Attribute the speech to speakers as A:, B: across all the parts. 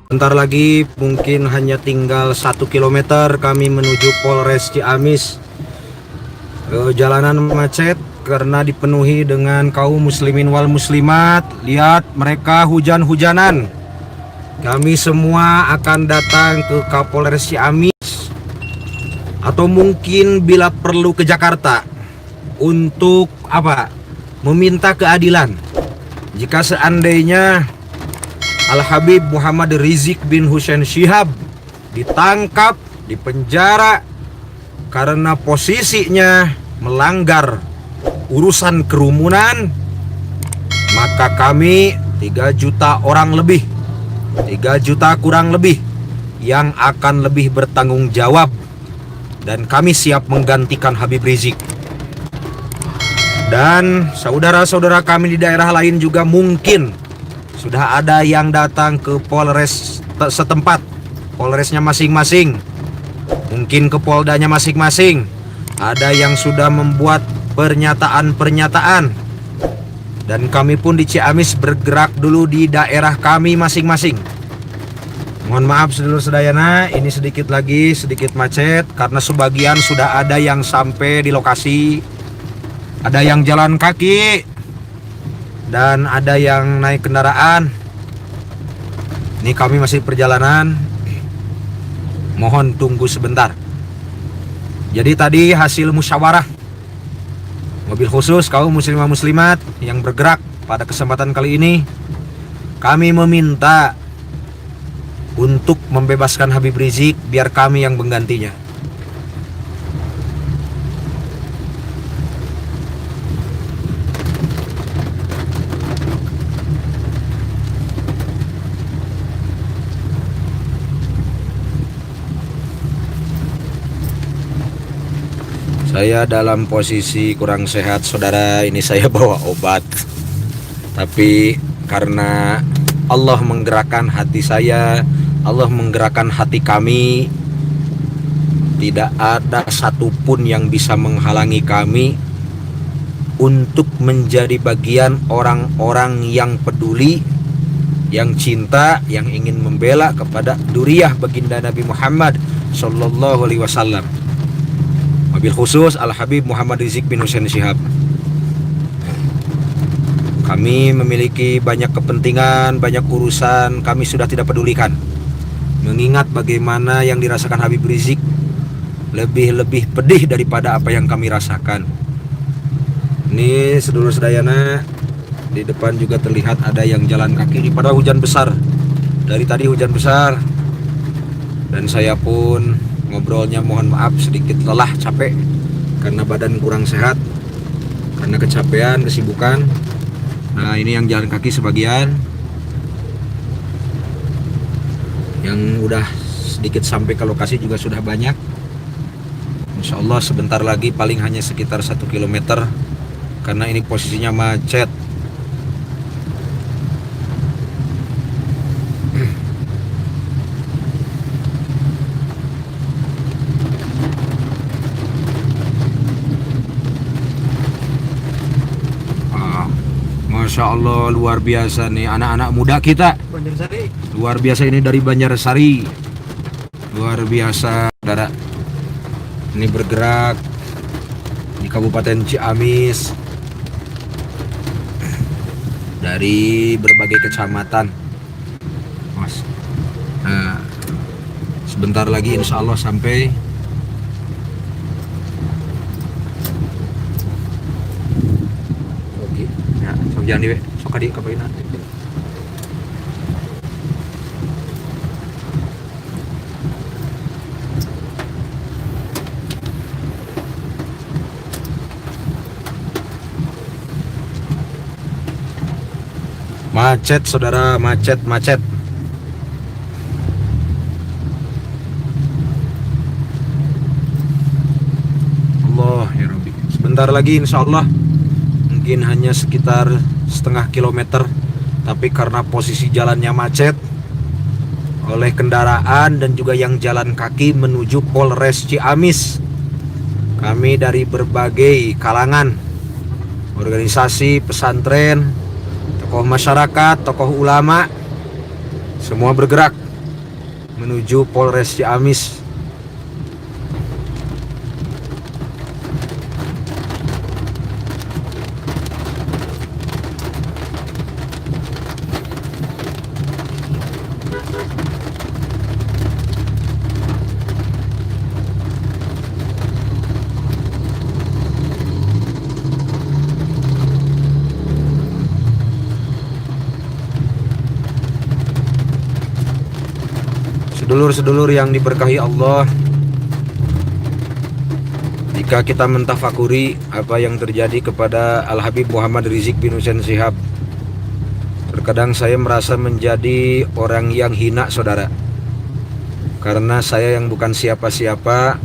A: Bentar lagi mungkin hanya tinggal 1 kilometer kami menuju Polres Ciamis. Jalanan macet karena dipenuhi dengan kaum muslimin wal muslimat. Lihat mereka hujan-hujanan. Kami semua akan datang ke Kapolres Ciamis atau mungkin bila perlu ke Jakarta untuk apa? Meminta keadilan. Jika seandainya Al-Habib Muhammad Rizik bin Hussein Syihab ditangkap, dipenjara karena posisinya melanggar urusan kerumunan, maka kami 3 juta orang lebih, 3 juta kurang lebih yang akan lebih bertanggung jawab, dan kami siap menggantikan Habib Rizik. Dan saudara-saudara kami di daerah lain juga mungkin sudah ada yang datang ke Polres setempat, Polresnya masing-masing, mungkin ke Poldanya masing-masing. Ada yang sudah membuat pernyataan-pernyataan. Dan kami pun di Ciamis bergerak dulu di daerah kami masing-masing. Mohon maaf sedulur sedayana, ini sedikit macet karena sebagian sudah ada yang sampai di lokasi, ada yang jalan kaki, dan ada yang naik kendaraan. Ini kami masih perjalanan, mohon tunggu sebentar. Jadi tadi hasil musyawarah mobil khusus kaum muslimah muslimat yang bergerak pada kesempatan kali ini, kami meminta untuk membebaskan Habib Rizik biar kami yang menggantinya. Saya dalam posisi kurang sehat, saudara. Ini saya bawa obat, tapi karena Allah menggerakkan hati saya, Allah menggerakkan hati kami, tidak ada satupun yang bisa menghalangi kami untuk menjadi bagian orang-orang yang peduli, yang cinta, yang ingin membela kepada Duriyah baginda Nabi Muhammad Sallallahu Alaihi Wasallam. Mobil khusus Al-Habib Muhammad Rizik bin Hussein Syihab. Kami memiliki banyak kepentingan, banyak urusan, kami sudah tidak pedulikan. Mengingat bagaimana yang dirasakan Habib Rizik lebih pedih daripada apa yang kami rasakan. Ini sedulur sedayana, di depan juga terlihat ada yang jalan kaki. Padahal hujan besar. Dari tadi hujan besar. Dan saya pun ngobrolnya mohon maaf sedikit lelah, capek karena badan kurang sehat, karena kecapean, kesibukan. Nah, ini yang jalan kaki sebagian, yang udah sedikit sampai ke lokasi juga sudah banyak. Insya Allah sebentar lagi, paling hanya sekitar 1 kilometer karena ini posisinya macet. Masya Allah, luar biasa nih anak-anak muda kita. Luar biasa, ini dari Banjarsari. Luar biasa, saudara. Ini bergerak di Kabupaten Ciamis dari berbagai kecamatan. Mas. Nah, sebentar lagi insya Allah sampai. Jangan diwe, sok adik kapain nanti. Macet saudara, macet. Allah ya Rabbi. Sebentar lagi insya Allah, mungkin hanya sekitar setengah kilometer, tapi karena posisi jalannya macet oleh kendaraan dan juga yang jalan kaki menuju Polres Ciamis, kami dari berbagai kalangan, organisasi, pesantren, tokoh masyarakat, tokoh ulama, semua bergerak menuju Polres Ciamis. Sedulur-sedulur yang diberkahi Allah, jika kita mentafakuri apa yang terjadi kepada Al-Habib Muhammad Rizik bin Hussein Shihab, terkadang saya merasa menjadi orang yang hina, saudara. Karena saya yang bukan siapa-siapa,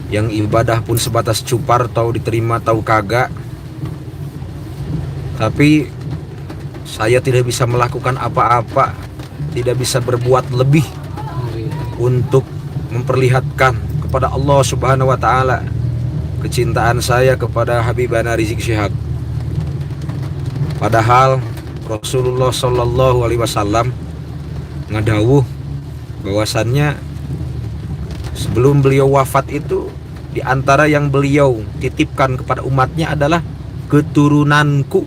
A: yang ibadah pun sebatas cupar, tahu diterima tahu kagak. Tapi saya tidak bisa melakukan apa-apa, tidak bisa berbuat lebih untuk memperlihatkan kepada Allah Subhanahu wa taala kecintaan saya kepada Habibana Rizik Shihab. Padahal Rasulullah Shallallahu alaihi wasallam ngadawuh bahwasannya sebelum beliau wafat itu, di antara yang beliau titipkan kepada umatnya adalah keturunanku.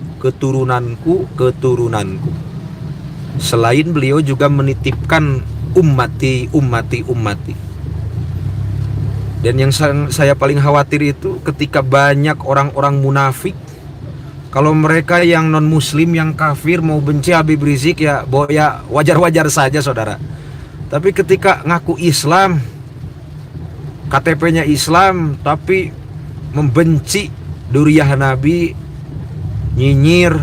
A: Selain beliau juga menitipkan ummati. Dan yang saya paling khawatir itu ketika banyak orang-orang munafik, kalau mereka yang non muslim, yang kafir mau benci Habib Rizik ya wajar-wajar saja, saudara. Tapi ketika ngaku Islam, KTP-nya Islam, tapi membenci duriyah Nabi, nyinyir,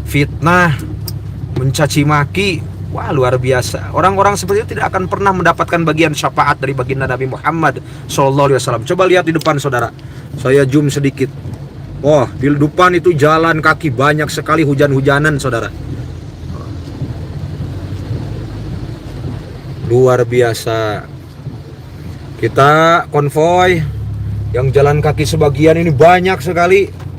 A: fitnah, mencaci maki, wah luar biasa. Orang-orang seperti itu tidak akan pernah mendapatkan bagian syafaat dari baginda Nabi Muhammad SAW. Coba lihat di depan, saudara. Saya zoom sedikit. Wah, di depan itu jalan kaki banyak sekali, hujan-hujanan, saudara. Luar biasa. Kita konvoy yang jalan kaki sebagian ini banyak sekali.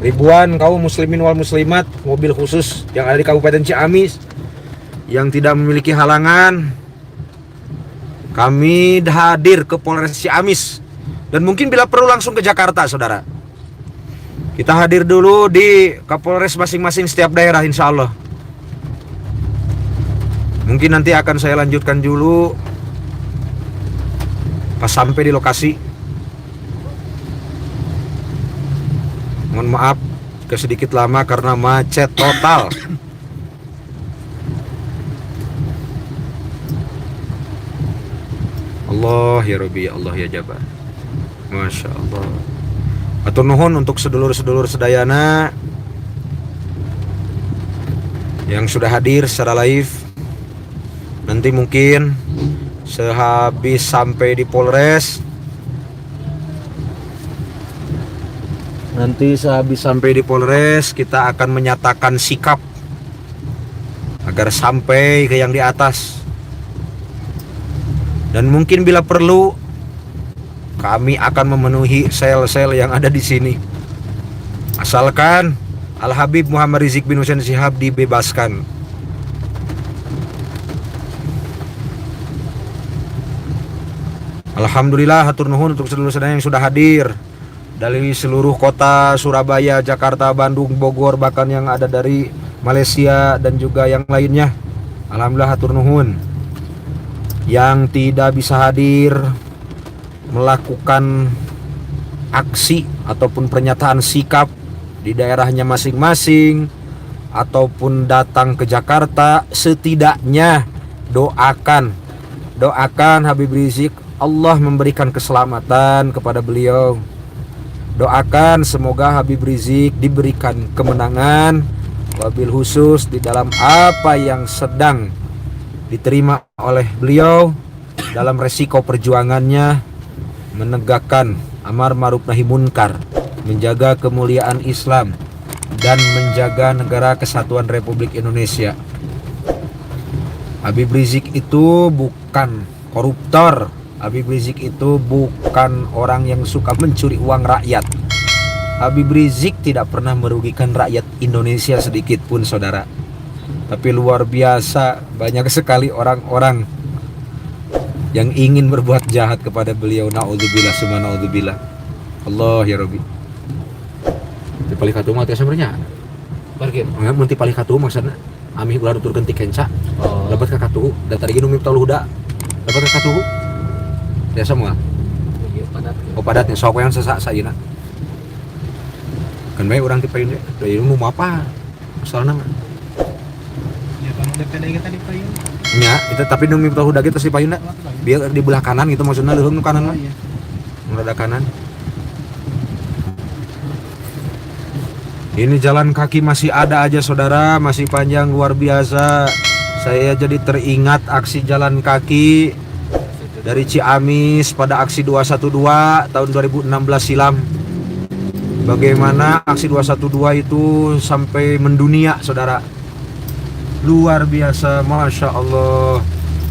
A: Ribuan kaum muslimin wal muslimat, mobil khusus yang ada di Kabupaten Ciamis yang tidak memiliki halangan. Kami hadir ke Polres Ciamis dan mungkin bila perlu langsung ke Jakarta, saudara. Kita hadir dulu di Kapolres masing-masing setiap daerah, insya Allah. Mungkin nanti akan saya lanjutkan dulu pas sampai di lokasi. Mohon maaf jika sedikit lama karena macet total. Allah ya Rabbi, Allah ya Jabbar. Masya Allah. Atur nuhun untuk sedulur-sedulur sedayana yang sudah hadir secara live. Nanti mungkin sehabis sampai di Polres, kita akan menyatakan sikap agar sampai ke yang di atas. Dan mungkin bila perlu, kami akan memenuhi sel-sel yang ada di sini. Asalkan Al-Habib Muhammad Rizik bin Hussein Shihab dibebaskan. Alhamdulillah, hatur nuhun untuk seluruh saudara yang sudah hadir dari seluruh kota Surabaya, Jakarta, Bandung, Bogor, bahkan yang ada dari Malaysia dan juga yang lainnya. Alhamdulillah, hatur nuhun. Yang tidak bisa hadir melakukan aksi ataupun pernyataan sikap di daerahnya masing-masing ataupun datang ke Jakarta, setidaknya doakan Habib Rizik, Allah memberikan keselamatan kepada beliau. Doakan semoga Habib Rizik diberikan kemenangan, wabil khusus di dalam apa yang sedang diterima oleh beliau dalam resiko perjuangannya menegakkan amar ma'ruf nahi munkar, menjaga kemuliaan Islam dan menjaga negara kesatuan Republik Indonesia. Habib Rizik itu bukan koruptor. Habib Rizik itu bukan orang yang suka mencuri uang rakyat. Habib Rizik tidak pernah merugikan rakyat Indonesia sedikit pun, saudara. Tapi luar biasa, banyak sekali orang-orang yang ingin berbuat jahat kepada beliau. Naudzubillah, summa naudzubillah. Allah ya Rabbi. Di palikatu mah teh sebenarnya.
B: Parkir.
A: Mun ti palikatu maksudna ami ulah nuturkeun ti kenca.
B: Oh.
A: Dapat ka katuhu, da tadi ge nu miptal huda. Dapat ka katuhu. Biasa moal.
B: Iya, padat.
A: Oh padatnya sok yang sesak sayeuna. Kan bae urang ti payun ge. Da ieu nu apa? Soalna mah.
B: Ya kalau DPD kita di payung.
A: Nya, itu tapi nu miptal huda ge tos di payunna. Biar di belah kanan gitu maksudna leuheung nu kanan mah.
B: Iya.
A: Rada kanan. Ini jalan kaki masih ada aja saudara, masih panjang luar biasa. Saya jadi teringat aksi jalan kaki dari Ciamis pada aksi 212 tahun 2016 silam. Bagaimana aksi 212 itu sampai mendunia saudara. Luar biasa, Masya Allah.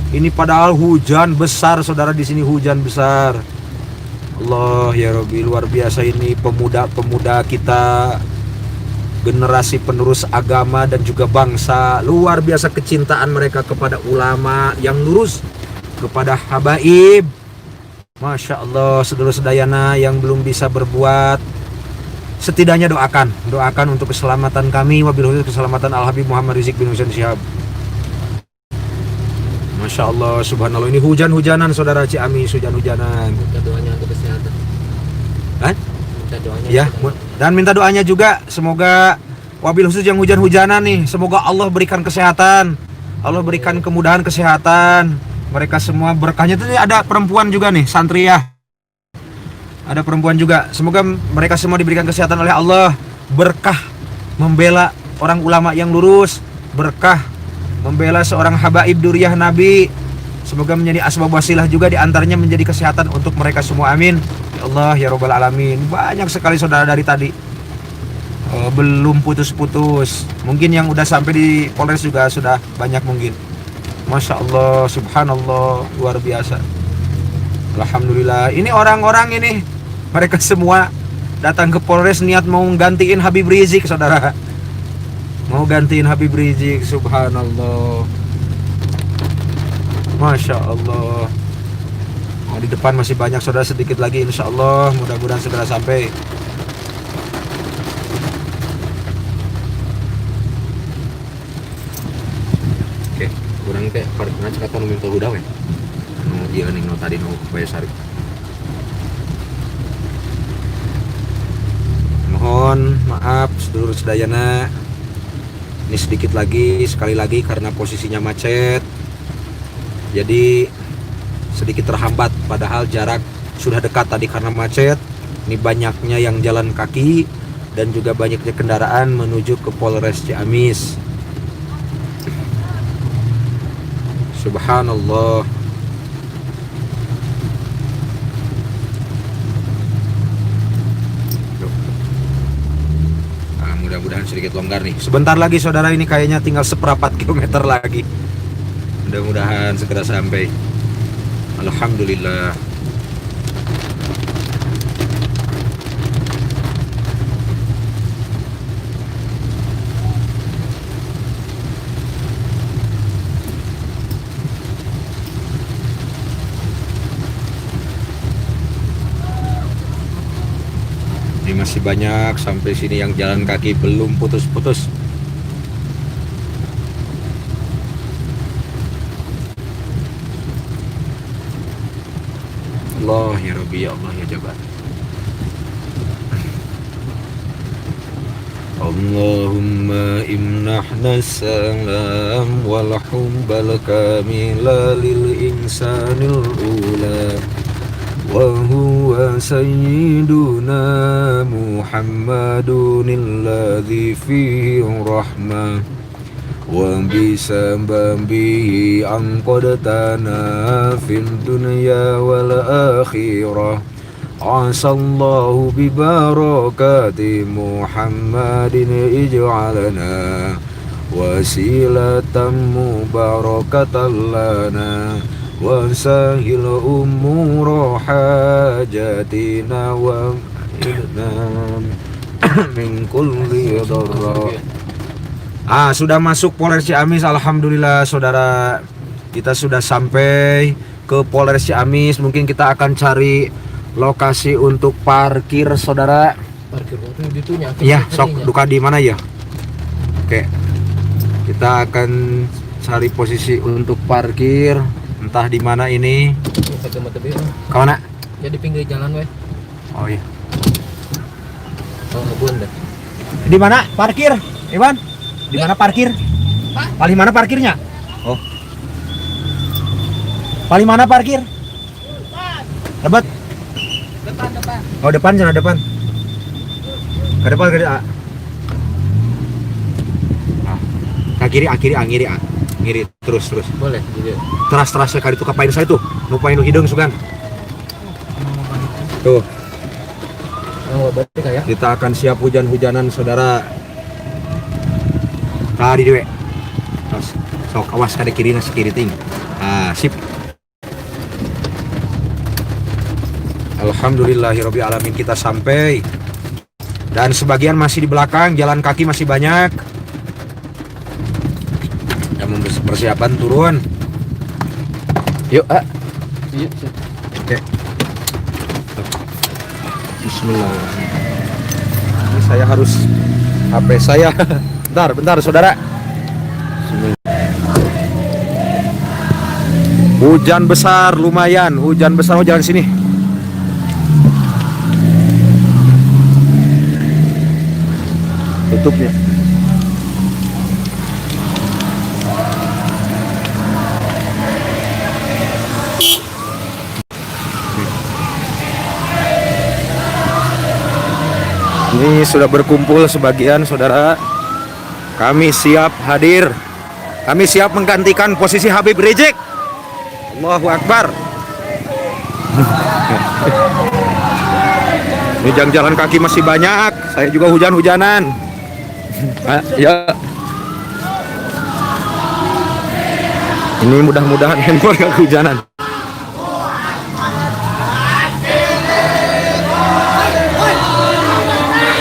A: Ini padahal hujan besar saudara, di sini hujan besar. Allah ya Rabbi, luar biasa ini pemuda-pemuda kita, generasi penerus agama dan juga bangsa. Luar biasa kecintaan mereka kepada ulama yang lurus, kepada habaib. Masya Allah, saudara sedayana yang belum bisa berbuat, setidaknya doakan untuk keselamatan kami, wabil khusus keselamatan Al-Habib Muhammad Rizik bin Husain Syihab. Masya Allah, subhanallah, ini hujan-hujanan saudara Ciamis, hujan-hujanan.
B: Minta doanya untuk kesehatan.
A: Hah?
B: Minta doanya.
A: Ya, dan minta doanya juga semoga wabil khusus yang hujan-hujanan nih, semoga Allah berikan kesehatan, Allah berikan kemudahan kesehatan. Mereka semua berkahnya. Itu ada perempuan juga nih, santriyah. Ada perempuan juga. Semoga mereka semua diberikan kesehatan oleh Allah, berkah membela orang ulama yang lurus, berkah membela seorang habaib duriyah Nabi. Semoga menjadi asbab wasilah juga, diantaranya menjadi kesehatan untuk mereka semua, amin ya Allah ya Rabbal Alamin. Banyak sekali saudara dari tadi, belum putus-putus. Mungkin yang udah sampai di Polres juga sudah banyak mungkin. Masya Allah, subhanallah, luar biasa. Alhamdulillah. Ini orang-orang ini, mereka semua datang ke Polres niat mau gantiin Habib Rizik saudara. Mau gantiin Habib Rizik, subhanallah. Masya Allah. Di depan masih banyak saudara, sedikit lagi insya Allah, mudah-mudahan segera sampai. Oke, kurang teh parkirna cek atuh nu minta huda we. Nu ieu ning nu tadi nu Bayasari. Mohon maaf seluruh sedayana. Ini sedikit lagi, sekali lagi karena posisinya macet. Jadi sedikit terhambat, padahal jarak sudah dekat tadi karena macet. Ini banyaknya yang jalan kaki dan juga banyaknya kendaraan menuju ke Polres Ciamis. Subhanallah. Nah, mudah-mudahan sedikit longgar nih. Sebentar lagi saudara, ini kayaknya tinggal seperempat kilometer lagi. Mudah-mudahan segera sampai. Alhamdulillah. Ini masih banyak sampai sini yang jalan kaki belum putus-putus. Allah ya Rabbi, ya Allah ya Jabar. Allahumma imnahna salam wal hubbal kamila lil insanil ula wa huwa sayyiduna Muhammadun alladhi fihi rahmah wa bisababihi anqadtana fid dunya wal akhirah. Asallahu bi barakati Muhammadin ij'alana wasilatan mubarakatan lana wa sahil umur hajatina wa idna min kulli dharra. Sudah masuk Polres Ciamis, alhamdulillah saudara. Kita sudah sampai ke Polres Ciamis. Mungkin kita akan cari lokasi untuk parkir saudara.
B: Parkir motor ditunya.
A: Iya, sok duka di mana ya? Oke. Kita akan cari posisi untuk parkir. Entah di mana ini. Kemana?
B: Ya di pinggir jalan weh.
A: Oh iya.
B: Oh ngebun deh.
A: Di mana parkir, Iwan? Di mana parkir? Paling mana parkirnya? Oh. Paling mana parkir? Debat.
B: Depan.
A: Oh depan, jangan depan. Ke depan, ke depan. Ke kiri, ngiri terus.
B: Boleh gitu.
A: Teras sekali itu kapain saya tuh, nupain lu hidung sugan. Tuh.
B: Oh berarti kayak.
A: Kita akan siap hujan-hujanan saudara. Tadi dewe. Terus sok awas kada kiri nasi kiri ting. Sip. Alhamdulillahirabbil alamin kita sampai. Dan sebagian masih di belakang, jalan kaki masih banyak. Yang persiapan turun. Yuk,
B: Iya.
A: Oke. Bismillah. Ini saya harus HP saya. Bentar saudara. Hujan besar lumayan, hujan besar. Oh jangan sini. Tutupnya. Ini sudah berkumpul sebagian saudara. Kami siap hadir. Kami siap menggantikan posisi Habib Rizik. Allahu Akbar. Ini jalan kaki masih banyak. Saya juga hujan-hujanan. Ya. Ini mudah-mudahan handphone gak kehujanan.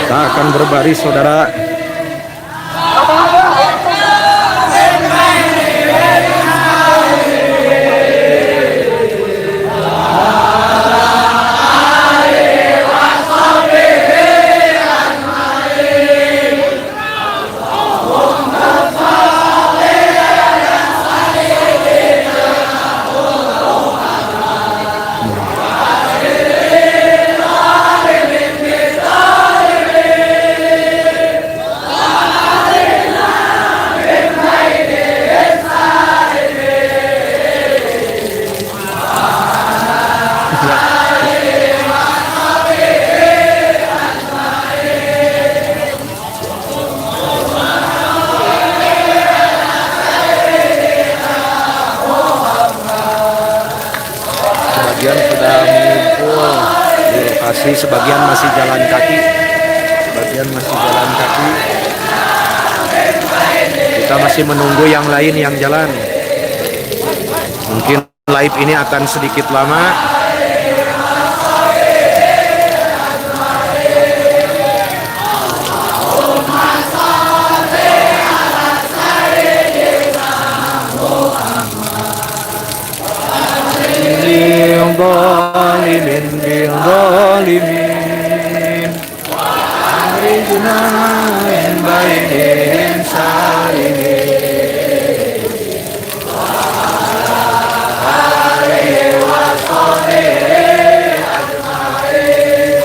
A: Kita akan berbaris saudara. Sebagian masih jalan kaki, kita masih menunggu yang lain yang jalan. Mungkin live ini akan sedikit lama. Zalimin Akhrijna min bainihim salimin Alaihi wa sahbihi ajma'in.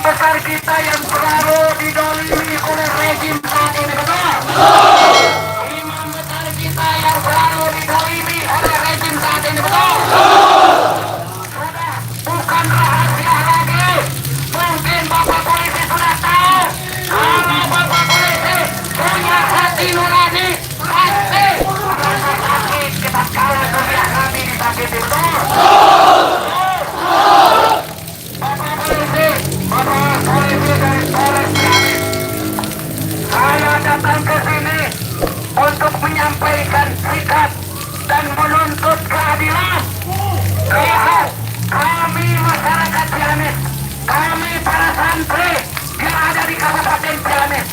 C: besar kita yang selalu didolimi oleh rejim saat ini, betul? Imam besar kita yang selalu didolimi oleh rejim saat ini, betul? Sudah bukan rahasia lagi. Mungkin Bapak Polisi sudah tahu. Kalau Bapak Polisi punya hati nurani, pasti rasa sakit kita kalah dunia kami disakiti, betul? Bapak Polisi dari Polres Ciamis, saya datang ke sini untuk menyampaikan sikap dan menuntut keadilan. Kalau kami masyarakat Ciamis, kami para santri yang ada di Kabupaten Ciamis,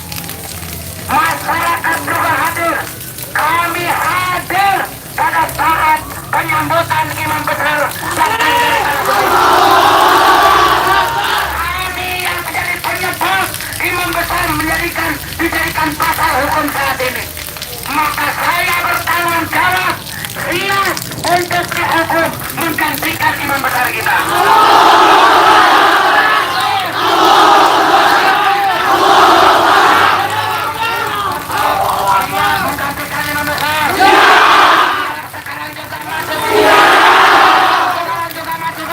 C: masyarakat juga hadir. Kami hadir pada saat penyambutan imam besar dan kami yang menjadi penyebab imam besar dijadikan pasal hukum saat ini. Maka saya bertanggung jawab siap untuk dihukum menggantikan imam besar kita. Menggantikan imam besar. Sekarang juga masuk. Sekarang juga masuk.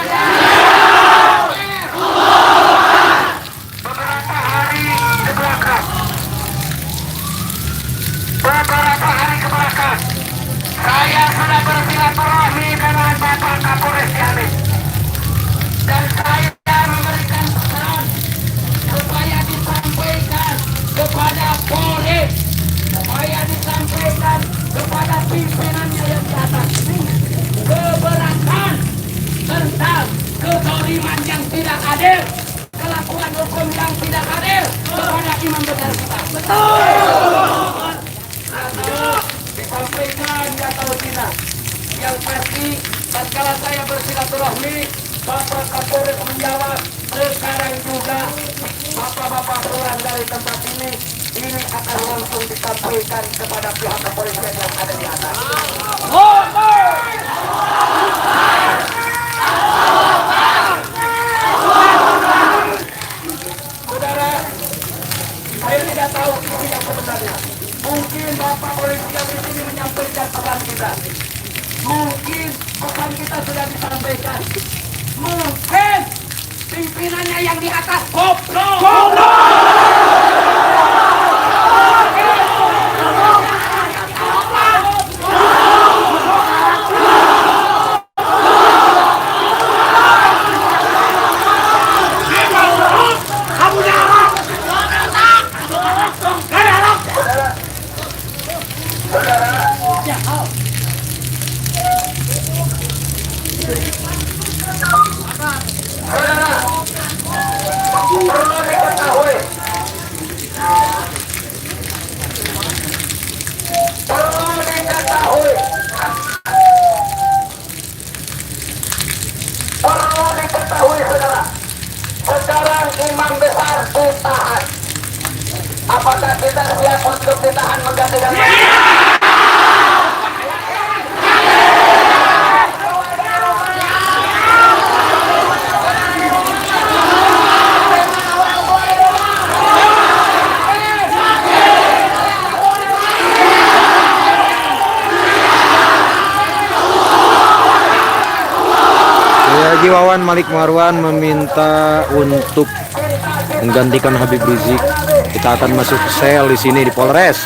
C: Beberapa hari ke belakang, saya sudah bersilaturahmi dengan Bapak Kapolres Ciamis, dan saya memberikan pesan supaya disampaikan kepada Polri, supaya disampaikan kepada pimpinannya yang di atas keberatan tentang kezaliman yang tidak adil, kelakuan hukum yang tidak adil kepada imam besar kita. Betul. Disampaikan ya atau tidak. Yang pasti, tatkala saya bersilaturahmi, Bapak Kapolres menjawab, sekarang juga bapak-bapak pulang dari tempat ini akan langsung disampaikan kepada pihak kepolisian yang ada di atas. Saudara, saya tidak tahu isi yang sebenarnya. Mungkin Bapak Polisi yang di sini menyampaikan pesan kita. Mungkin pesan kita sudah disampaikan. Mungkin pimpinannya yang di atas goblok. Sekarang imam besar ditahan. Apakah kita siap untuk ditahan menggantikan?
A: Haji Wawan Malik Marwan meminta untuk menggantikan Habib Rizik. Kita akan masuk sel di sini di Polres.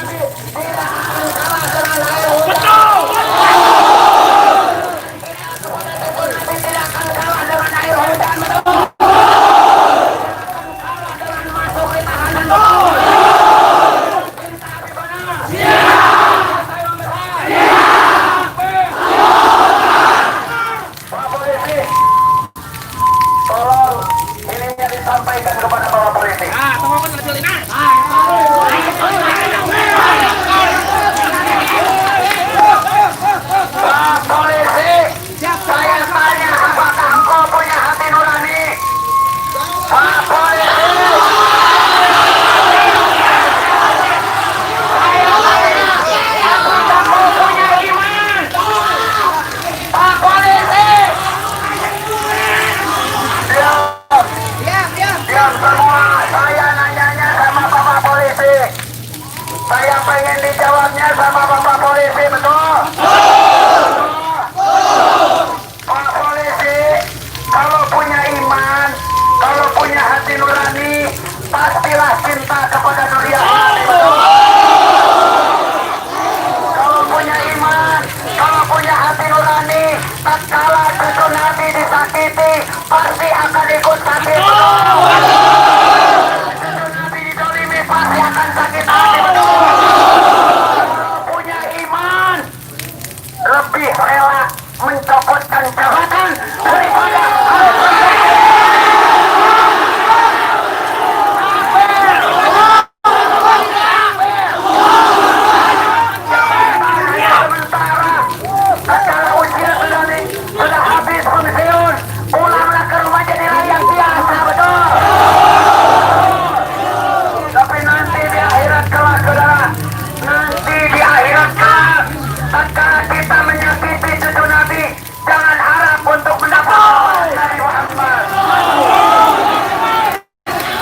C: Sampaikan kepada Bapak Polisi. Saya nanyanya sama Bapak Polisi. Saya pengen dijawabnya sama Bapak Polisi, betul? Pak Polisi, kalau punya iman, kalau punya hati nurani, pastilah cinta kepada Nuriyah. Kalau punya iman, kalau punya hati nurani, tatkala cucu Nabi disakiti, pasti akan ikut sakit. Cucu Nabi didolimi, pasti akan sakit hati. Kalau punya iman, lebih rela mencopotkan jabatan daripada sementara secara usia sudah habis pensiun, pulanglah ke rumah jadi rakyat biasa, betul. Tapi nanti di akhirat kelak, saudara, nanti di akhirat kelak, tatkala kita menyakiti cucu Nabi, jangan harap untuk mendapat dari Muhammad.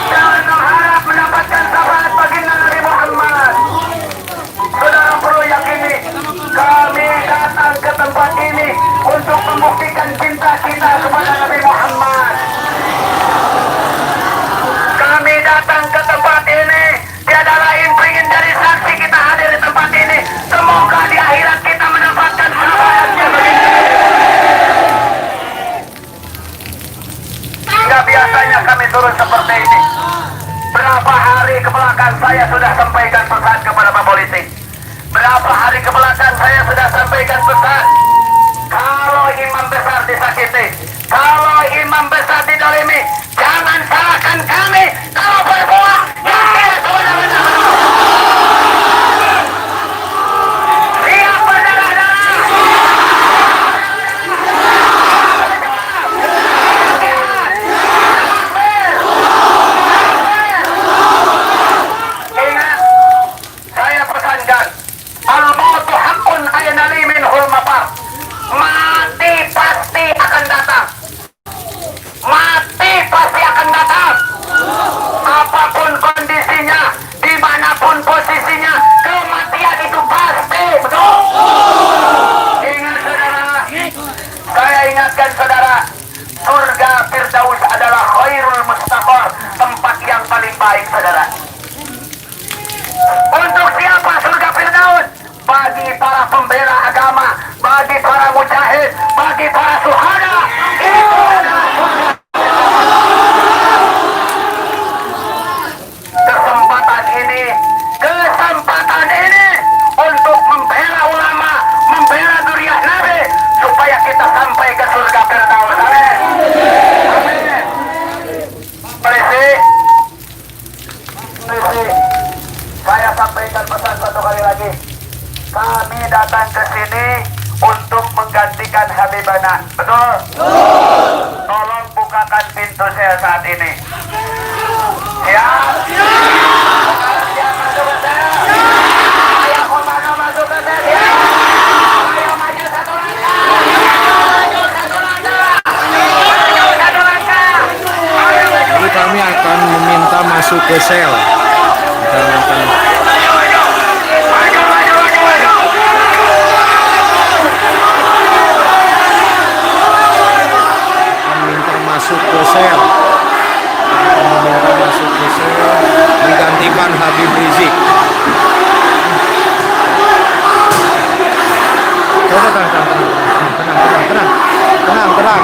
C: Jangan harap mendapatkan syafaat baginda Nabi Muhammad. Saudara perlu yakini, kami datang ke tempat ini untuk membuktikan cinta kita kepada Nabi Muhammad. Kami datang ke tempat ini tiada lain ingin dari saksi kita hadir di tempat ini. Semoga di akhirat kita mendapatkan syafaatnya baginda. Tidak biasanya kami turun seperti ini. Berapa hari ke belakang saya sudah sampaikan pesan kepada Pak Polisi. Berapa hari ke belakang saya sudah sampaikan pesan. Kalau imam besar disakiti, kalau imam besar didolimi, jangan salahkan kami. Kalau berbuat, yakin sebenarnya. Siap berdarah-darah. Ingat, saya pesankan, al-mautu haqqun aynali minhul mafar. Mati pasti akan datang. Mati pasti akan datang. Apapun kondisinya, dimanapun posisinya, kematian itu pasti, betul. Ingat saudara, saya ingatkan saudara, surga Firdaus adalah khairul mustaqor, tempat yang paling baik saudara. Untuk siapa surga Firdaus? Bagi para pembela agama, bagi para mujahid, bagi para syuhada. Itu adalah surga. Kesempatan ini untuk membela ulama, membela Nuriyah Nabi, supaya kita sampai ke surga Firdaus. Amin. Amin. Polisi, saya sampaikan pesan satu kali lagi. Kami datang ke sini untuk menggantikan Habibana. Betul? Tolong bukakan pintu saya saat ini. Siap? Siap masuk ke saya? Ayo komando masuk ke saya. Siap? Ayo maju satu langkah. Maju satu langkah. Maju satu langkah. Ayo maju.
A: Jadi kami akan meminta masuk ke sel. Kita akan meminta masuk ke sel. Meminta masuk ke sel menggantikan Habib Rizik. Tenang.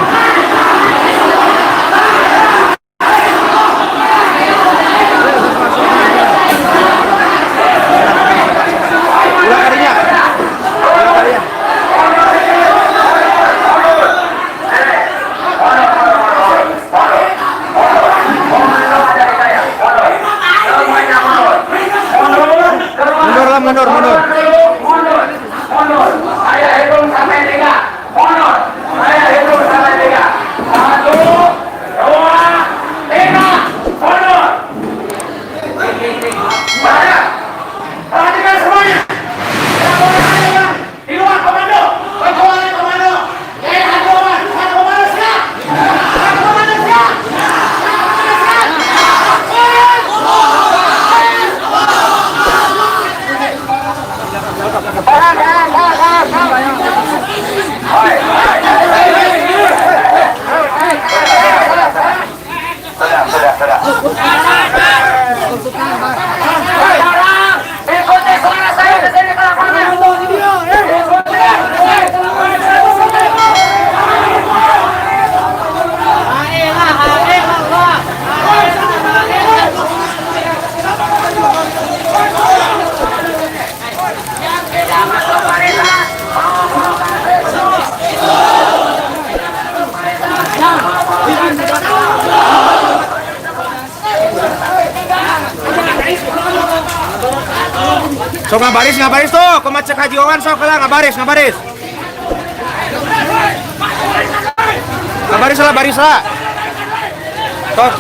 A: So ngabaris tuh, kumacek Haji Wawan sok lah ngabaris. Ngabaris lah. Sok.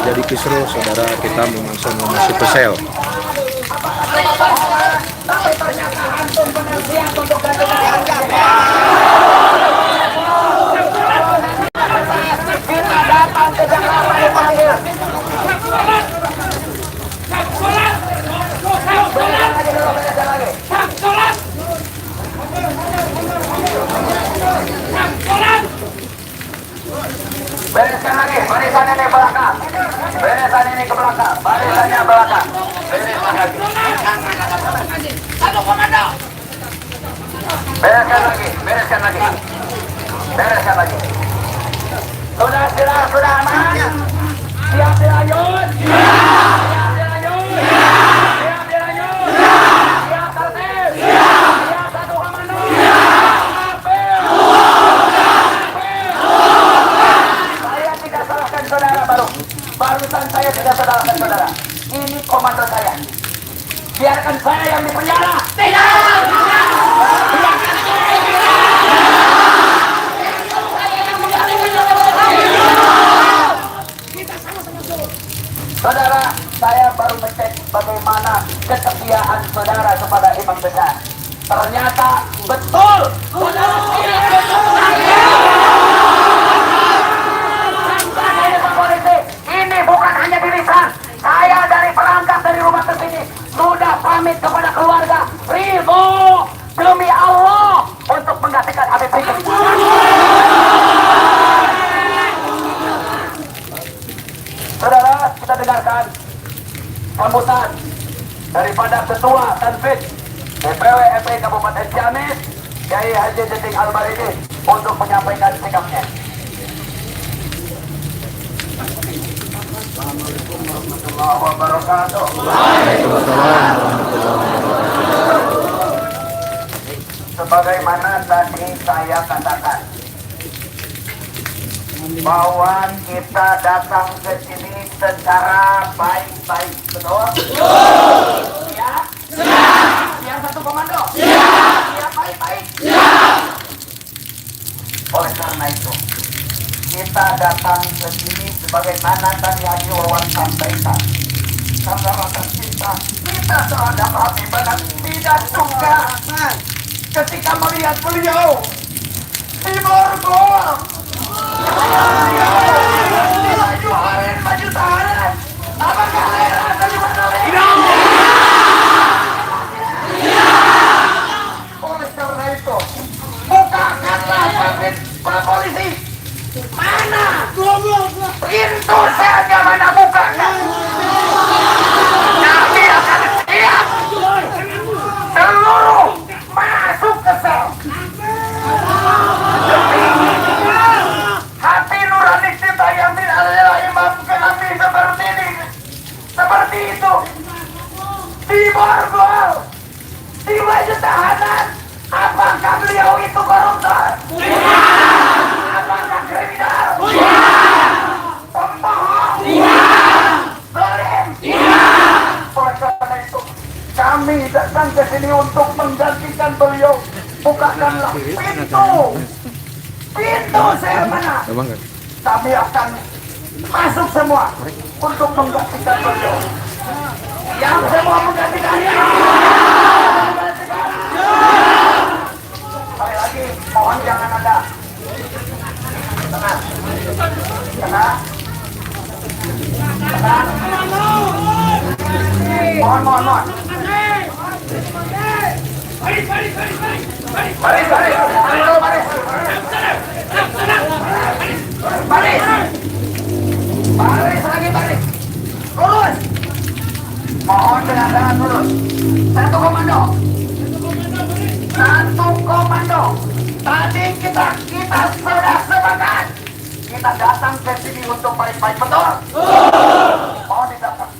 A: Jadi kisruh saudara kita memaksa masuk ke sel.
C: Bereskan lagi, barisan ini belakang. Barisan ini ke belakang, barisannya belakang. Bereskan lagi. Satu komando. Bereskan lagi. Sudah aman. Siap dirayun. Siap tertib. Siap satu komando. Saudara barusan saya tidak salahkan saudara. Ini komando saya. Biarkan saya yang di penjara. Tidak. Saudara, saya baru mengecek bagaimana kesetiaan saudara kepada imam besar. Ternyata betul. Saudara tidak betul. Ini bukan hanya di lisan. Saya dari perangkat dari rumah ke sini sudah pamit kepada keluarga. Ridho demi Allah untuk menggantikan Habib Rizik. Saudara, kita dengarkan sambutan daripada Ketua Tanfid DPW FPI Kabupaten Ciamis, Kiai Haji Jeting Al-Maridi untuk menyampaikan sikapnya. Assalamualaikum warahmatullahi wabarakatuh. Sebagaimana tadi saya katakan bahwa kita datang ke sini secara baik-baik, betul? Siap? Siap satu komando? Siap baik-baik? Oleh karena itu kita datang ke sini sebagaimana tadi Haji Wawan sampaikan. Karena rasa cinta kita terhadap Habib dan tidak suka ketika melihat beliau di borgol. Maju haren, maju tahanan. Apakah heran dari mana? Oleh karena itu, bukakanlah Pak Polisi. Mana? Pintu selnya mana bukakan? Kami akan siap seluruh masuk ke sel. Hati nurani kita yang tidak adalah imam kami seperti ini, seperti itu. Di borgol, di baju tahanan. Apakah beliau itu koruptor? Apakah kriminal? Pembohong? Zalim? Oleh karena itu, kami datang ke sini untuk menggantikan beliau. Bukakanlah pintu sel mana? Kami akan masuk semua untuk menggantikan beliau. Yang semua menggantikan. Sekali lagi, mohon jangan ada. Tenang. Mohon. Baris. Lurus. Mohon dengan lurus. Satu komando. Tadi kita sudah sepakat. Kita datang ke sini untuk baik-baik, betul? Mohon didatang.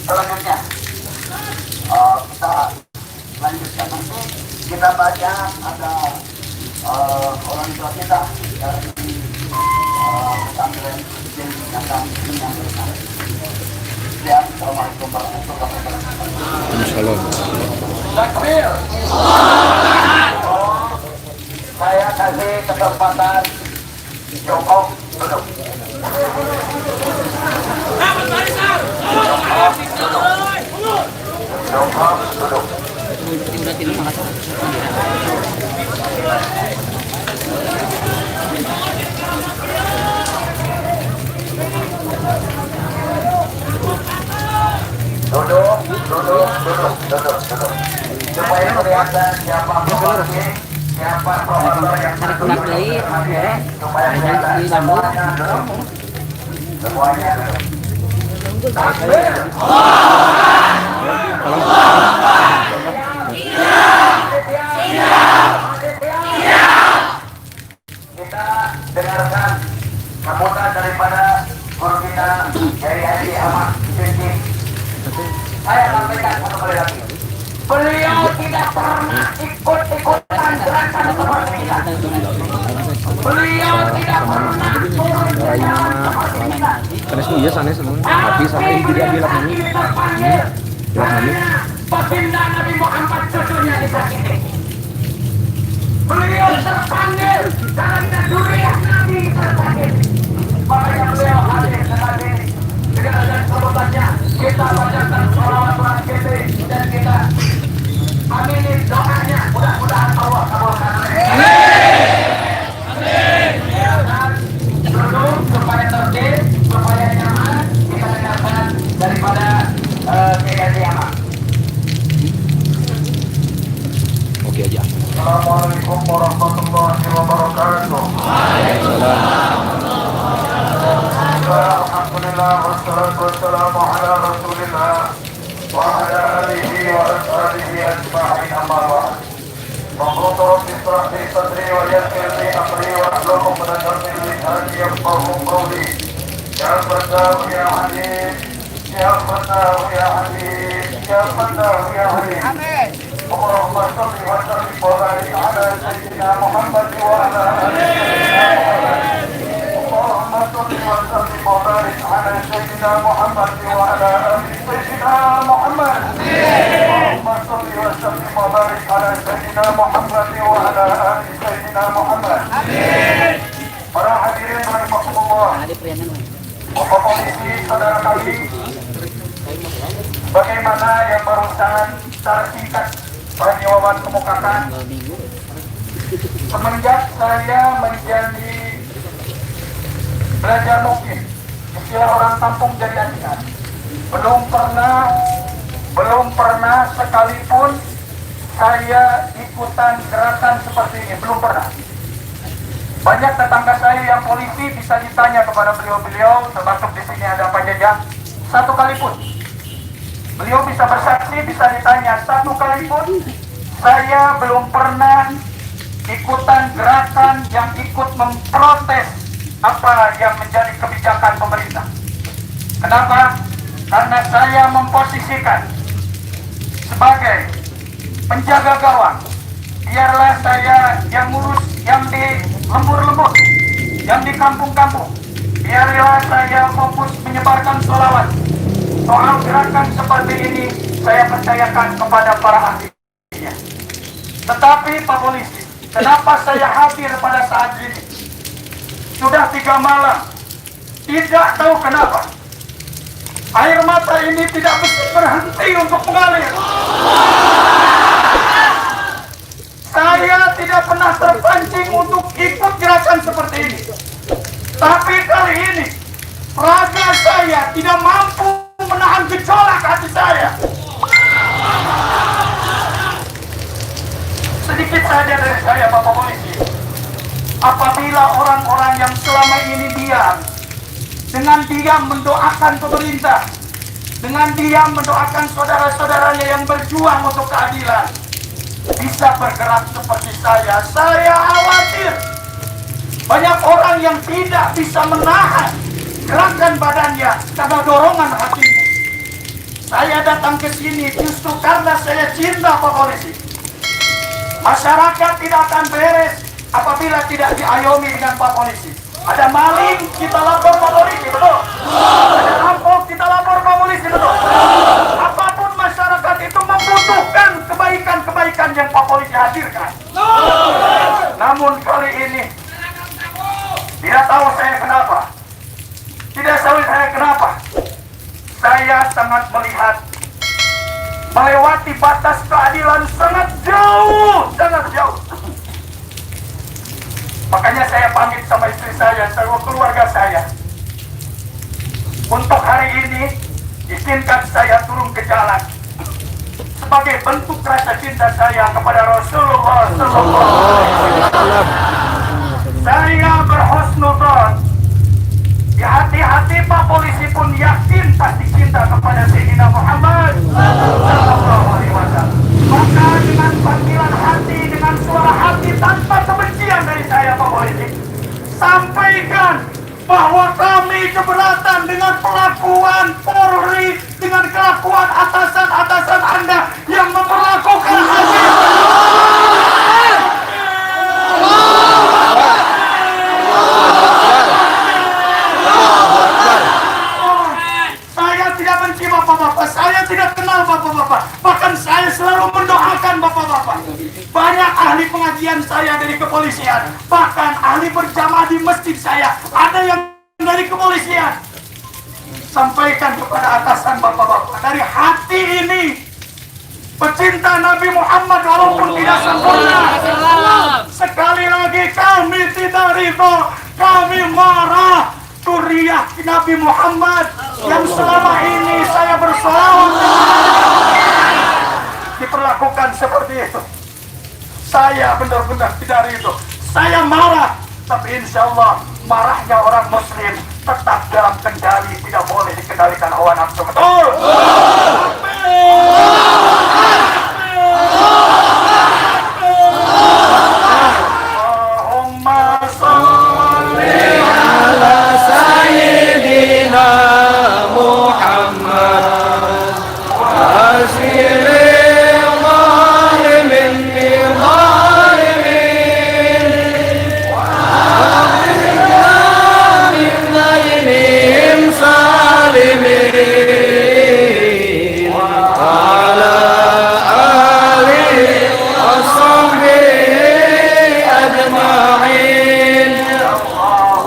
C: Selanjutnya, kita kita baca ada orang tua kita dari pesantren yang kami menyampaikan. Ya, assalamualaikum warahmatullahi wabarakatuh.
B: Shalom.
C: Takbir. Saya kasih kesempatan Joko duduk. Joko duduk. Duduk. Supaya kelihatan siapa pembawa, siapa promotor yang berduduk. Supaya kelihatan semuanya duduk. Semuanya duduk. Takbir. Kita dengarkan sambutan daripada guru kita Kiai Haji Ahmad Siddiq. Saya sampaikan satu kali lagi. Beliau tidak pernah ikut-ikutan gerakan seperti kita. Beliau tidak pernah turun ke jalan seperti kita.
B: Karena semua sana semua. Tapi sama yang tidak bilang ini.
C: Karena baginda Nabi Muhammad cucunya disakiti. Beliau terpanggil karena zuriat Nabi tersakiti. Makanya beliau hadir sebagai segala dan sebutannya. Kita bacakan sholawat kita dan kita aminin doanya. Mudah-mudahan Allah kabulkan. Amin. Duduk supaya tertib, supaya nyaman. Kita dengarkan daripada Kiai Ahmad.
B: Oke aja.
C: Assalamualaikum warahmatullahi wabarakatuh. Alhamdulillah wassalatu wassalamu ala Rasulillah wa ala alihi wa ashabihi ajma'in amma ba'd. Maqrutu rabbi israh li sadri wa yassir li amri wa hlul 'uqdatan min lisani yafqahu qawli. Ya Fattahu ya Alim, ya Fattahu ya Alim, ya Fattahu ya Alim. Amin. اللهم صل وسلم وبارك على سيدنا محمد وعلى ال سيدنا محمد. اللهم صل وسلم وبارك على سيدنا محمد وعلى ال سيدنا محمد. اللهم صل وسلم وبارك على سيدنا محمد وعلى ال سيدنا محمد. Para hadirin rahimakumullah. Bapak polisi, saudara kami, bagaimana yang barusan secara singkat Pak Wawan kemukakan, semenjak saya menjadi belajar mungkin istilah orang kampung jadi asingan, belum pernah sekalipun saya ikutan gerakan seperti ini, belum pernah. Banyak tetangga saya yang polisi bisa ditanya kepada beliau-beliau, termasuk di sini ada Pak Jajang, satu kali pun beliau bisa bersaksi, bisa ditanya, satu kali pun saya belum pernah ikutan gerakan yang ikut memprotes apa yang menjadi kebijakan pemerintah. Kenapa? Karena saya memposisikan sebagai penjaga gawang. Biarlah saya yang ngurus yang di lembur-lembur, yang di kampung-kampung. Biarlah saya fokus menyebarkan sholawat. Soal gerakan seperti ini saya percayakan kepada para ahlinya. Tetapi Pak Polisi, kenapa saya hadir pada saat ini? Sudah 3 malam, tidak tahu kenapa air mata ini tidak berhenti untuk mengalir. Saya tidak pernah terpancing untuk ikut gerakan seperti ini. Tapi kali ini raga saya tidak mampu menahan gejolak hati saya. Sedikit saja dari saya, Bapak Polisi. Apabila orang-orang yang selama ini diam, dengan diam mendoakan pemerintah, dengan diam mendoakan saudara-saudaranya yang berjuang untuk keadilan, bisa bergerak seperti saya khawatir banyak orang yang tidak bisa menahan gerakan badannya karena dorongan hatinya. Saya datang ke sini justru karena saya cinta Pak Polisi. Masyarakat tidak akan beres apabila tidak diayomi dengan Pak Polisi. Ada maling, kita lapor Pak Polisi, betul? Ada rampok, kita lapor Pak Polisi, betul? Apapun masyarakat itu membutuhkan kebaikan-kebaikan yang Pak Polisi hadirkan. Namun kali ini, tidak tahu saya kenapa. Tidak tahu saya kenapa. Saya sangat melihat melewati batas keadilan sangat jauh, sangat jauh. Makanya saya pamit sama istri saya, sama keluarga saya. Untuk hari ini, izinkan saya turun ke jalan sebagai bentuk rasa cinta saya kepada Rasulullah SAW. Saya berhusnudzon. Di hati-hati Pak Polisi pun yakin pasti cinta kepada Sayyidina Muhammad sallallahu alaihi wasallam. Maka dengan panggilan hati, dengan suara hati tanpa kebencian dari saya Pak Polisi, sampaikan bahwa kami keberatan dengan perlakuan Polri, dengan kelakuan atasan-atasan Anda yang memperlakukan hati. Bapak-bapak, saya tidak kenal bapak-bapak. Bahkan saya selalu mendoakan bapak-bapak. Banyak ahli pengajian saya dari kepolisian. Bahkan ahli berjamaah di masjid saya ada yang dari kepolisian. Sampaikan kepada atasan bapak-bapak, dari hati ini, pecinta Nabi Muhammad walaupun tidak sempurna. Sekali lagi kami tidak ridho, kami marah. Suriah Nabi Muhammad yang selama ini saya bersolawat diperlakukan seperti itu. Saya benar-benar tidak ridho. Saya marah, tapi insya Allah marahnya orang Muslim tetap dalam kendali, tidak boleh dikendalikan hawa nafsu. Betul. Allahumma sholli ala Sayyidina Muhammad wa asiril zalimin bi zalimin wa akhrijna min zaynihim salimin wa ala alihi wa sahbihi ajma'in.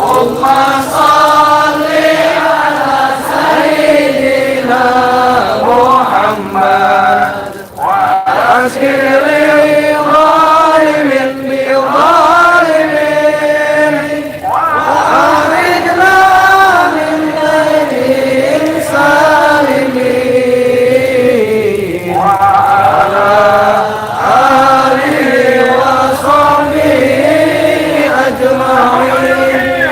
C: Allahumma sholli ala Sayyidina Muhammad wa asiril zalimin bi zalimin wa akhrijna min zaynihim salimin wa ala alihi wa sahbihi ajma'in.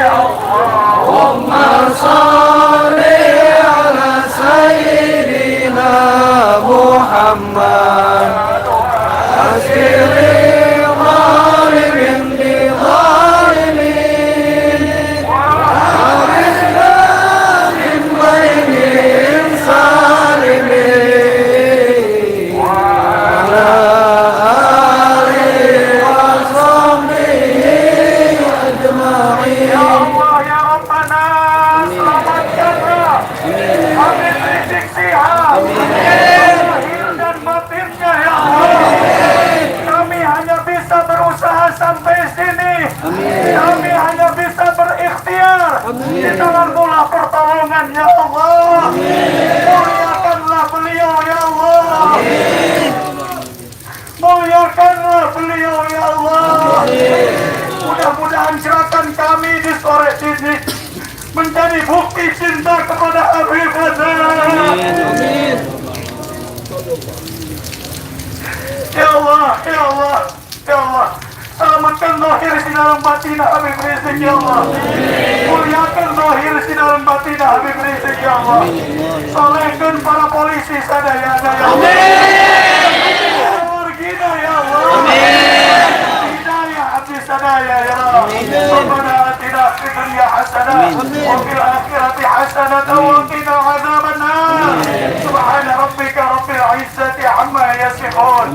C: Allahumma sholli ala Sayyidina Muhammad asiril zalimin bi zalimin wa akhrijna min zaynihim salimin wa ala alihi wa sahbihi ajma'in. Ya Allah, ya Rabbana, selamatkanlah Habib Rizik Sihab, lahir dan batinnya ya Allah. Kami hanya bisa berusaha sampai sini. Kami hanya bisa berikhtiar. Di tanganmu-lah pertolongan ya Allah. Muliakanlah beliau ya Allah. Muliakanlah beliau ya Allah. Mudah-mudahan gerakan kami di sore ini menjadi bukti cinta kepada Habib Rizik. Ya Allah, ya Allah, ya Allah. Selamatkan zahir si dalam batin Habib Rizik ya Allah. Muliakan zahir si dalam batin Habib Rizik ya Allah. Solehkan para polisi sadayana ya Allah. Wargina ya Allah. Hidayah habis sadaya ya Allah. Rabbana atina fid dunya hasanah wa fil akhirati hasanah wa qina adzabannar. Subhana rabbika rabbil izzati amma يصفون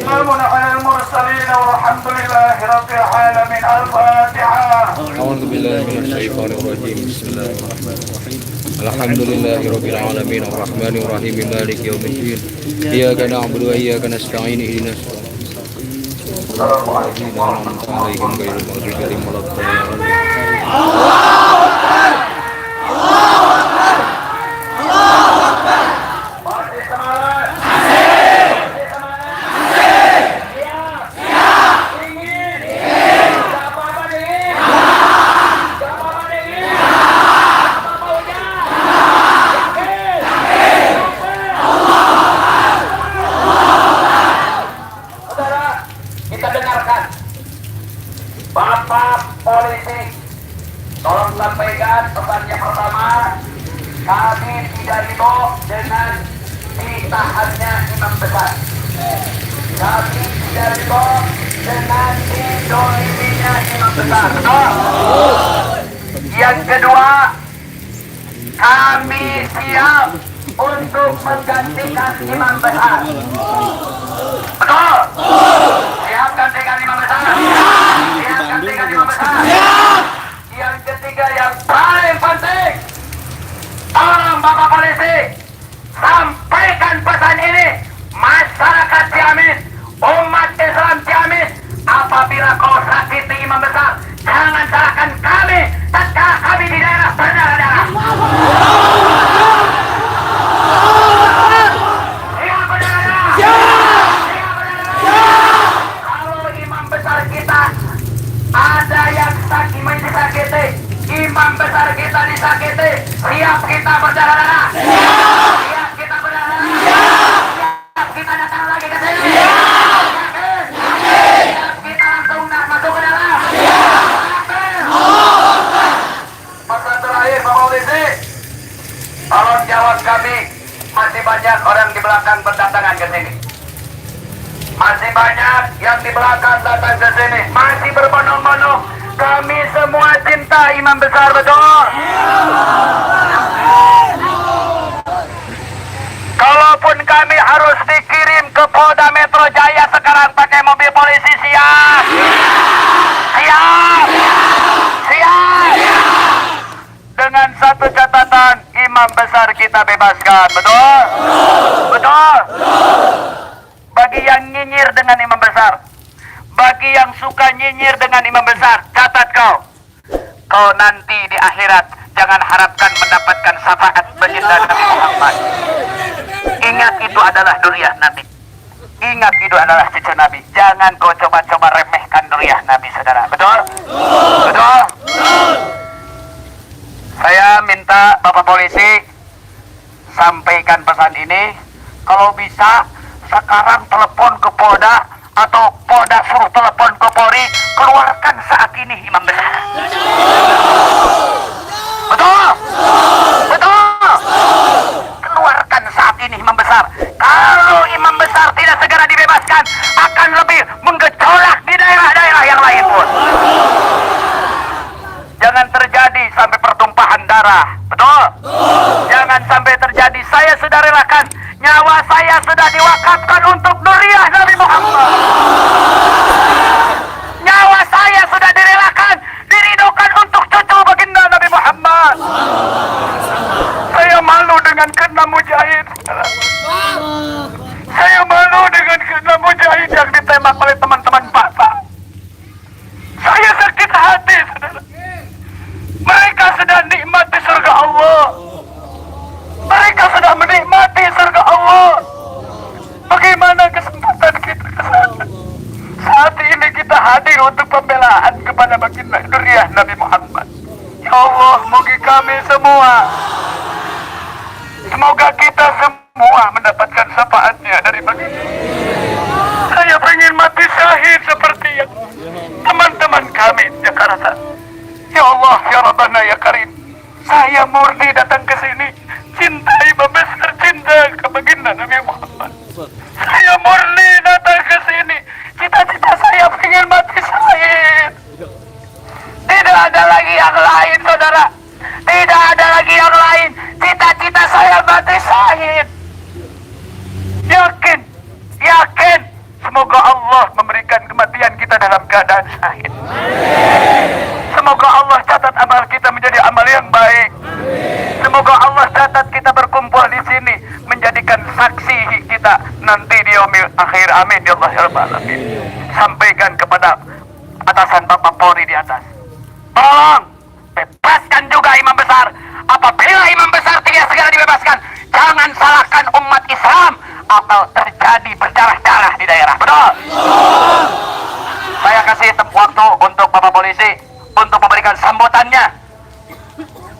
C: سلام على المرسلين والحمد لله رب العالمين. الفاتحة.
B: أعوذ بالله من الشيطان الرجيم. بسم الله الرحمن الرحيم. الحمد لله رب العالمين الرحمن الرحيم مالك يوم الدين إياك نعبد وإياك نستعين اهدنا الصراط الذين أنعمت عليهم غير المغضوب عليهم ولا الضالين.
C: Masih semangat. Masih semangat. Siap. Dingin. Apa-apa dingin. Apa-apa dingin. Apa-apa hujan. Yakin. Saudara, kita dengarkan. Bapak polisi, tolong sampaikan pesannya pertama. Kami tidak ridho dengan ditahannya imam besar. Kami tidak ridho dengan didoliminya imam besar. Yang kedua, kami siap untuk menggantikan imam besar. Betul? Siap gantikan imam besar? Siap gantikan imam besar? Yang ketiga yang paling penting, tolong Bapak Polisi sampaikan pesan ini. Masyarakat Ciamis, umat Islam Ciamis, apabila kau sakiti imam besar, jangan salahkan kami tatkala kami di daerah berdarah-darah. Siap berdarah-darah. Siap berdarah-darah. Kalau imam besar kita ada yang disakiti, imam besar kita disakiti, siap kita berdarah-darah. Siap kita berdarah-darah. Siap kita datang lagi ke sini. Siap kita langsung masuk ke dalam. Pesan terakhir Pak Polisi, tolong jawab kami. Masih banyak orang di belakang berdatangan ke sini. Masih banyak yang di belakang datang ke sini. Masih berbondong-bondong. Kami semua cinta imam besar, betul? Kalaupun kami harus dikirim ke Polda Metro Jaya sekarang pakai mobil polisi, siap? Siap? Siap? Dengan satu catatan, imam besar kita bebaskan, betul? Betul? Bagi yang nyinyir dengan imam besar, bagi yang suka nyinyir dengan imam besar, catat kau nanti di akhirat jangan harapkan mendapatkan syafaat baginda Nabi Muhammad. Ingat itu adalah duriah Nabi. Ingat itu adalah cucu Nabi. Jangan kau coba-coba remehkan duriah Nabi, saudara. Betul? Betul? Saya minta Bapak Polisi sampaikan pesan ini. Kalau bisa sekarang telepon ke Polda, atau Polda suruh telepon ke Polri, keluarkan saat ini imam besar. Betul? Betul? Keluarkan saat ini imam besar. Kalau imam besar tidak segera dibebaskan, akan lebih menggejolak di daerah-daerah yang lain pun. Jangan terjadi sampai pertumpahan darah. Betul? Jangan sampai terjadi. Saya sudah relakan, nyawa saya sudah diwakafkan untuk duriah Nabi Muhammad. Nyawa saya sudah direlakan, diridokan untuk cucu baginda Nabi Muhammad. Saya malu dengan keenam mujahid. Saya malu dengan keenam mujahid yang ditembak oleh teman-teman Bapak. Saya sakit hati, saudara. Mereka sedang nikmati surga Allah. Mereka sedang menikmati surga Allah. Bagaimana kesempatan kita ke sana? Saat ini kita hadir untuk pembelaan kepada baginda duriah Nabi Muhammad. Ya Allah, moga kami semua, semoga kita semua mendapatkan syafaatnya dari baginda. Saya ingin mati syahid seperti yang teman-teman kami di Jakarta. Ya Allah, ya Rabbana, ya Karim, saya murni datang ke sini cintai membesar cinta ke baginda Nabi Muhammad. Saya murni datang ke sini, cita-cita saya ingin mati syahid. Tidak ada lagi yang lain, saudara. Tidak ada lagi yang memberikan kematian kita dalam keadaan syahid. Semoga Allah catat amal kita menjadi amal yang baik. Semoga Allah catat kita berkumpul di sini menjadikan saksi kita nanti di yaumil akhir. Amin ya Allah ya Rabbal alamin. Sampaikan kepada atasan Bapak Polri di atas, tolong bebaskan juga imam besar. Apabila imam besar tidak segera dibebaskan, jangan salahkan umat Islam atau terjadi berdarah-darah di daerah. Betul? Saya kasih waktu untuk Bapak Polisi untuk memberikan sambutannya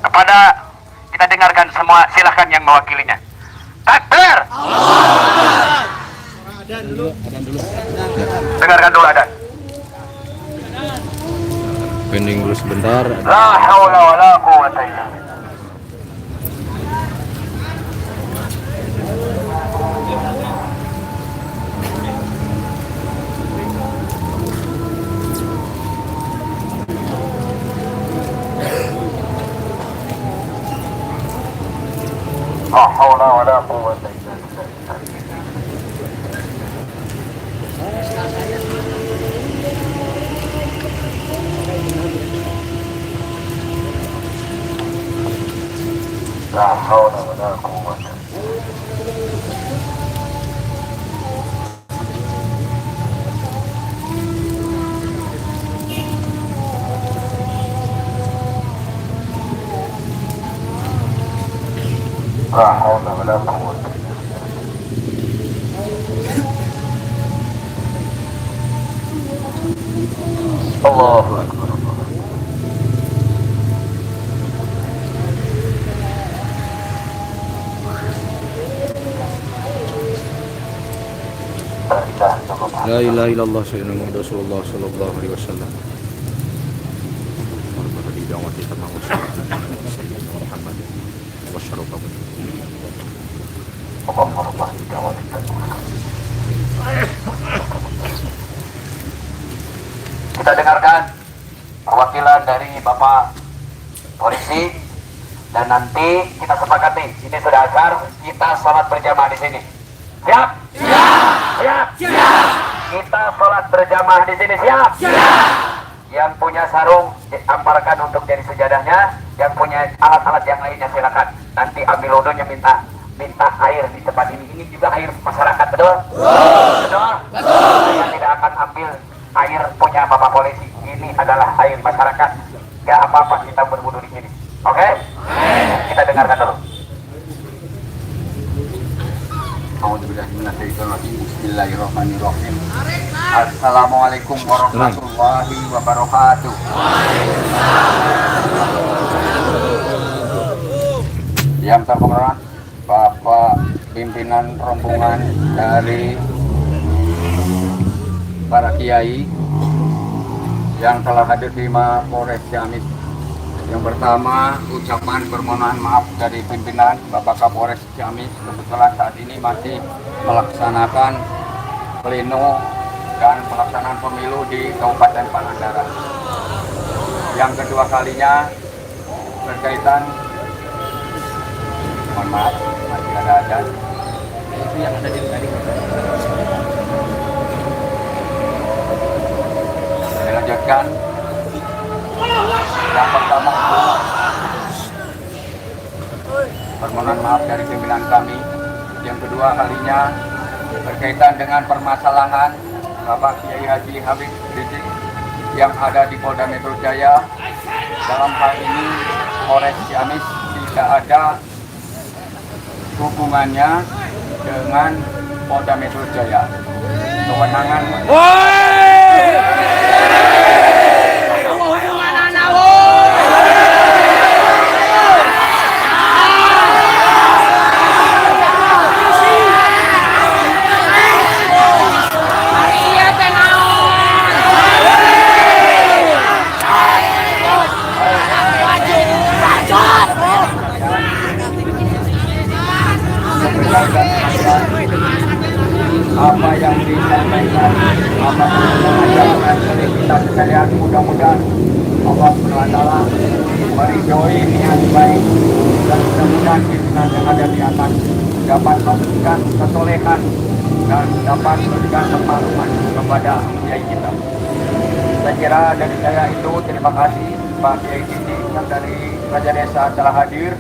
C: kepada, kita dengarkan semua, silahkan yang mewakilinya. Takbir. Dengarkan dulu adan.
B: Pending dulu sebentar.
C: La haula wala quwwata illa billah. La haula wala quwwata illa billah. La haula wala quwwata. La haula wala quwwata. Allahu akbar.
B: La ilaha illallah sayyidina Muhammad Rasulullah sallallahu alaihi wasallam.
C: Kita dengarkan perwakilan dari Bapak Polisi dan nanti kita sepakati, ini sudah azhar, kita sholat berjamaah di sini. Siap? Siap. Kita sholat berjamaah di sini. Siap. Yang punya sarung amparkan untuk jadi sejadahnya. Yang punya alat-alat yang lainnya silakan. Nanti ambil wudhunya, minta air di tempat ini. Ini juga air masyarakat, betul? Betul. Saya tidak akan ambil air punya Bapak Polisi. Ini adalah air masyarakat. Gak apa-apa kita berwudhu di sini. Oke? Kita dengarkan dulu. Bismillahirrahmanirrahim. Assalamualaikum warahmatullahi wabarakatuh. Yang terhormat Bapak pimpinan rombongan dari para kiai yang telah hadir di Mapolres Ciamis. Yang pertama, ucapan permohonan maaf dari pimpinan Bapak Kapolres Ciamis, kebetulan saat ini masih melaksanakan pleno dan pelaksanaan pemilu di Kabupaten Pangandaran. Yang kedua kalinya berkaitan, mohon maaf, masih ada adan. Itu yang ada di tadi. Dilanjutkan. Yang pertama, permohonan maaf dari pimpinan kami. Yang kedua kalinya berkaitan dengan permasalahan Bapak Kiai Haji Habib Rizik yang ada di Polda Metro Jaya. Dalam hal ini Polres Ciamis tidak ada hubungannya dengan Polda Metro Jaya. Kewenangan apa yang disampaikan, apa yang dari kita sekalian, mudah-mudahan Allah SWT meridhoi niat baik dan mudah-mudahan pimpinan yang ada di atas dapat memberikan kesolehan dan dapat memberikan pemahaman kepada kiai kita. Saya kira dari saya itu terima kasih Pak Kiai Siti yang dari Raja Desa telah hadir,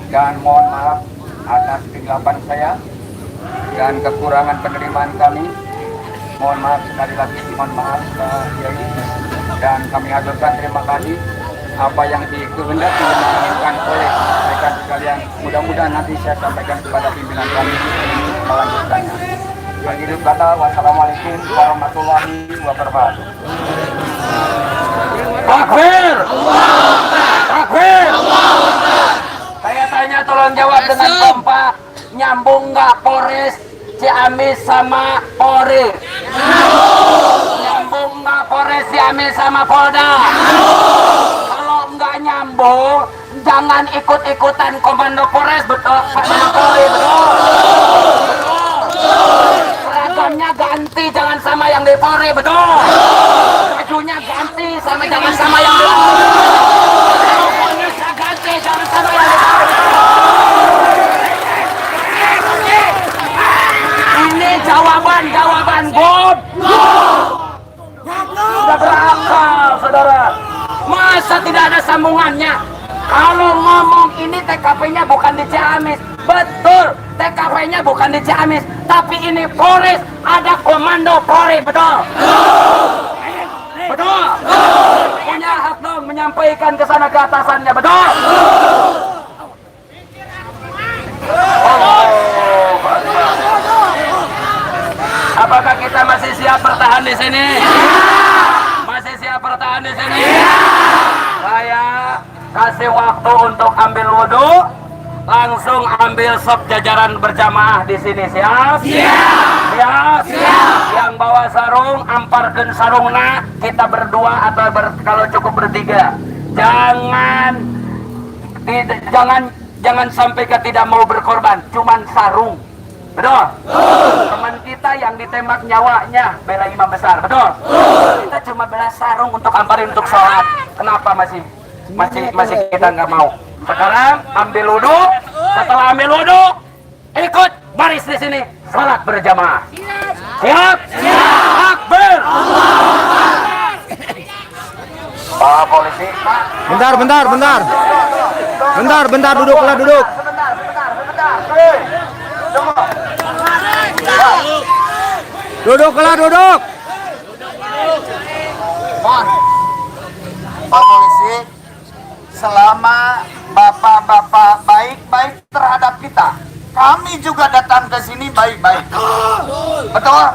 C: dan mohon maaf atas kegelapan saya dan kekurangan penerimaan kami. Mohon maaf sekali lagi, mohon maaf Pak Kiai, dan kami haturkan terima kasih apa yang dikehendaki dan diinginkan oleh rekan sekalian. Mudah-mudahan nanti saya sampaikan kepada pimpinan kami untuk melanjutkannya. Begitu kata, wassalamualaikum warahmatullahi wabarakatuh. Takbir! Takbir! Saya tanya, tolong jawab dengan kompak. Nyambung nggak Polres Ciamis sama Polri? Nyambung nggak Polres Ciamis sama Polda? Kalau nggak nyambung, jangan ikut-ikutan komando Polres, betul? Sama Polri, betul? Seragamnya ganti, jangan sama yang di Polri, betul? Bajunya ganti, jangan sama yang di Polri. Bonusnya ganti, jangan sama yang di Polri. Ini jawaban Bob. Sudah berakal, saudara. Masa tidak ada sambungannya? Kalau ngomong ini TKP-nya bukan di Ciamis, betul. TKP-nya bukan di Ciamis, tapi ini Polres, ada komando Polri, betul? Betul? Punya hak dong menyampaikan ke sana ke atasannya, betul? Apakah kita masih siap bertahan di sini? Masih siap bertahan di sini? Saya kasih waktu untuk ambil wudhu, langsung ambil sop jajaran berjamaah di sini. Siap? Siap? Yang bawa sarung, amparkeun sarungna, kita berdua atau kalau cukup bertiga. Jangan sampai kita tidak mau berkorban, cuman sarung. Betul? Teman kita yang ditembak nyawanya bela imam besar, betul? Kita cuma bela sarung untuk amparin untuk sholat. Kenapa masih kita nggak mau? Sekarang ambil wudhu, setelah ambil wudhu, ikut baris di sini, sholat berjamaah. Siap? Takbir! Pak polisi.
A: Bentar, duduklah, duduk. Duduk.
C: Pak polisi, selama bapak-bapak baik-baik terhadap kita, kami juga datang ke sini baik-baik. Betul?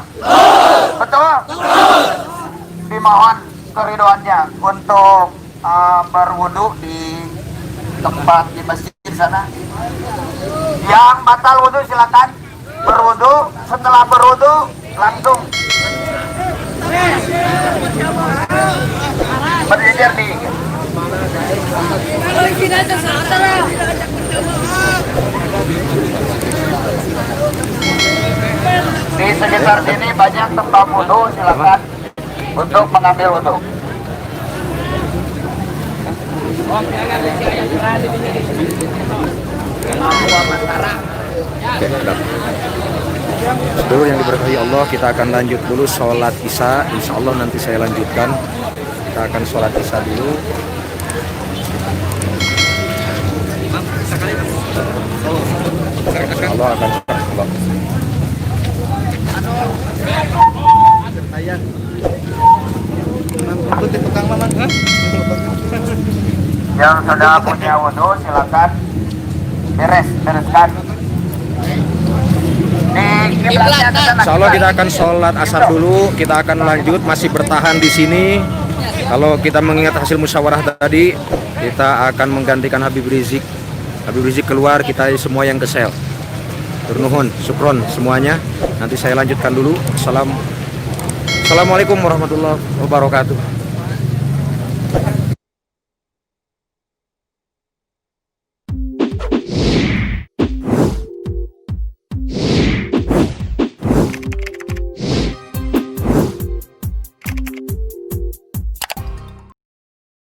C: Dimohon keridoannya untuk berwudu di tempat di masjid sana. Yang batal wudu silakan berwudu. Setelah berwudu langsung berdiri di sekitar sini banyak tempat wudu, silakan untuk mengambil wudu.
A: Dulu yang diberkahi Allah, kita akan lanjut dulu sholat isya. Insya Allah nanti saya lanjutkan. Kita akan sholat isya dulu. Insya Allah akan sholat.
C: Yang sudah punya wudu silakan bereskan.
A: Insya Allah kita akan sholat asar dulu. Kita akan lanjut, masih bertahan di sini. Kalau kita mengingat hasil musyawarah tadi, kita akan menggantikan Habib Rizik. Habib Rizik keluar, kita semua yang ke sel. Turnuhun, syukron semuanya. Nanti saya lanjutkan dulu. Assalamualaikum warahmatullahi wabarakatuh.